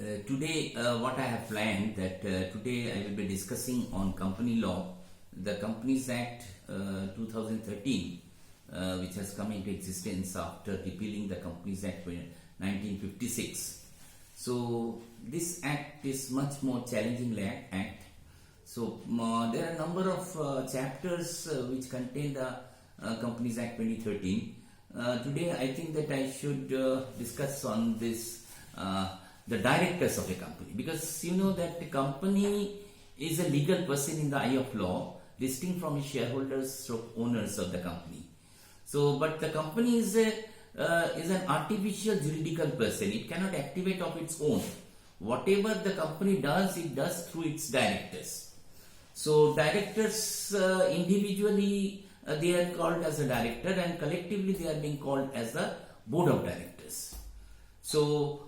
Today, what I have planned that today I will be discussing on company law, the Companies Act 2013, which has come into existence after repealing the Companies Act 1956. So this act is much more challenging act. So there are a number of chapters which contain the Companies Act 2013. Today I think that I should discuss on this the directors of a company, because you know that the company is a legal person in the eye of law, distinct from its shareholders or owners of the company. So, but the company is an artificial juridical person. It cannot activate of its own. Whatever the company does, it does through its directors. So, directors individually they are called as a director, and collectively they are being called as the board of directors. So,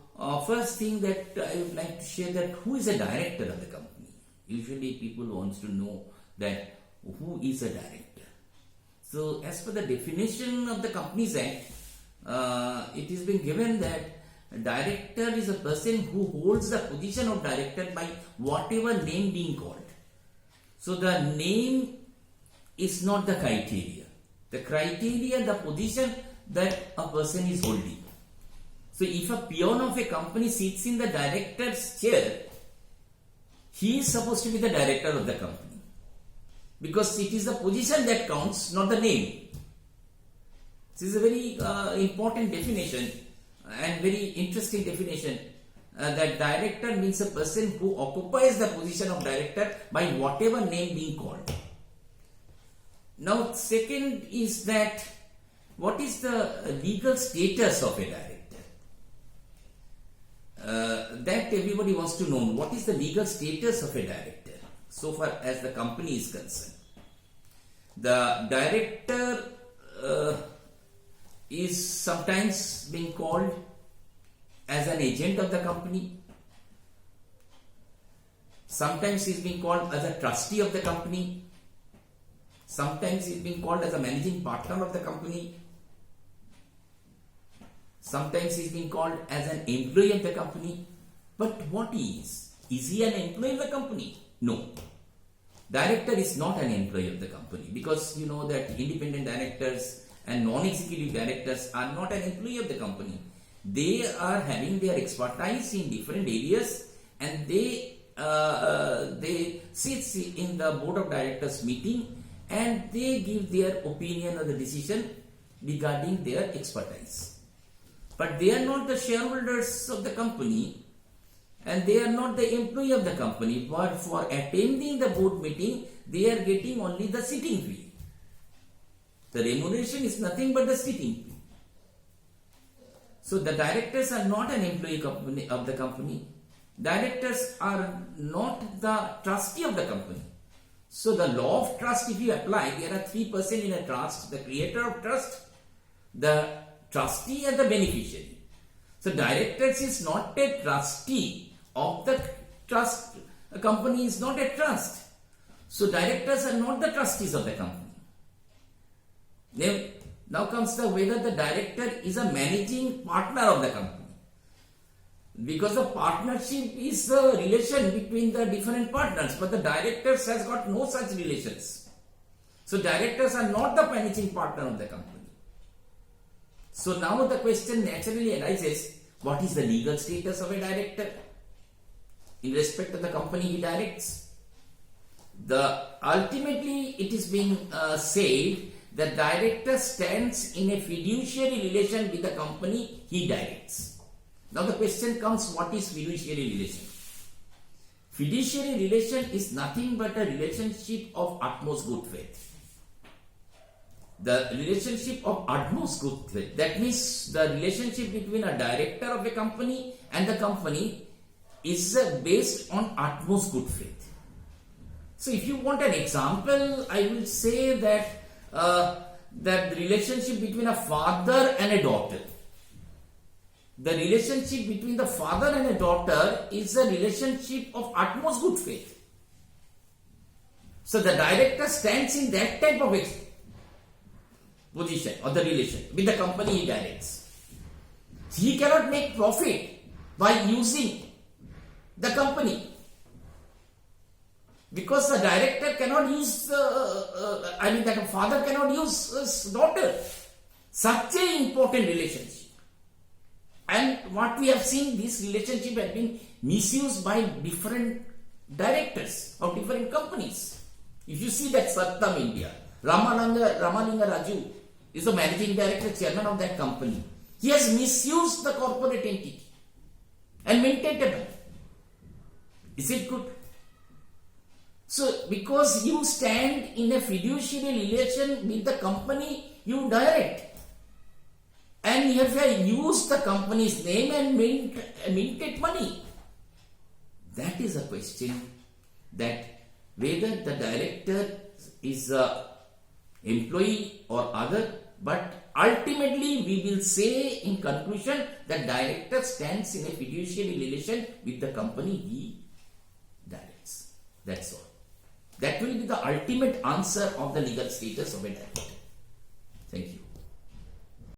first thing that I would like to share that who is a director of the company. Usually people wants to know that who is a director. So as per the definition of the Companies Act, it has been given that a director is a person who holds the position of director by whatever name being called. So the name is not the criteria. The criteria, the position that a person is holding. So if a peon of a company sits in the director's chair, he is supposed to be the director of the company, because it is the position that counts, not the name. This is a very important definition and very interesting definition, that director means a person who occupies the position of director by whatever name being called. Now second is that what is the legal status of a director? That everybody wants to know. What is the legal status of a director so far as the company is concerned? The director is sometimes being called as an agent of the company. Sometimes he is being called as a trustee of the company. Sometimes he is being called as a managing partner of the company. Sometimes he is being called as an employee of the company. But what is? Is he an employee of the company? No. Director is not an employee of the company, because you know that independent directors and non-executive directors are not an employee of the company. They are having their expertise in different areas, and they sit in the board of directors meeting and they give their opinion on the decision regarding their expertise. But they are not the shareholders of the company, and they are not the employee of the company. But for attending the board meeting, they are getting only the sitting fee. The remuneration is nothing but the sitting fee. So the directors are not an employee of the company. Directors are not the trustee of the company. So the law of trust, if you apply, there are three persons in a trust: the creator of trust, the trustee, and the beneficiary. So directors is not a trustee of the trust. A company is not a trust. So directors are not the trustees of the company. Now comes the whether the director is a managing partner of the company. Because the partnership is the relation between the different partners, but the directors has got no such relations. So directors are not the managing partner of the company. So now the question naturally arises, what is the legal status of a director in respect to the company he directs? Ultimately it is being said that director stands in a fiduciary relation with the company he directs. Now the question comes, what is fiduciary relation? Fiduciary relation is nothing but a relationship of utmost good faith. The relationship of utmost good faith. That means the relationship between a director of a company and the company is based on utmost good faith. So if you want an example, I will say that the relationship between a father and a daughter. The relationship between the father and a daughter is a relationship of utmost good faith. So the director stands in that type of position or the relation with the company he directs. He cannot make profit by using the company. Because the director cannot use, that a father cannot use his daughter. Such an important relationship. And what we have seen, this relationship has been misused by different directors of different companies. If you see that Satyam India, Ramalinga Raju is the managing director, chairman of that company. He has misused the corporate entity and maintained it. Is it good? So, because you stand in a fiduciary relation with the company, you direct. And you have used the company's name and minted money. That is a question that whether the director is an employee or other, but ultimately we will say in conclusion that director stands in a fiduciary relation with the company he directs. That's all. That will be the ultimate answer of the legal status of a director. Thank you.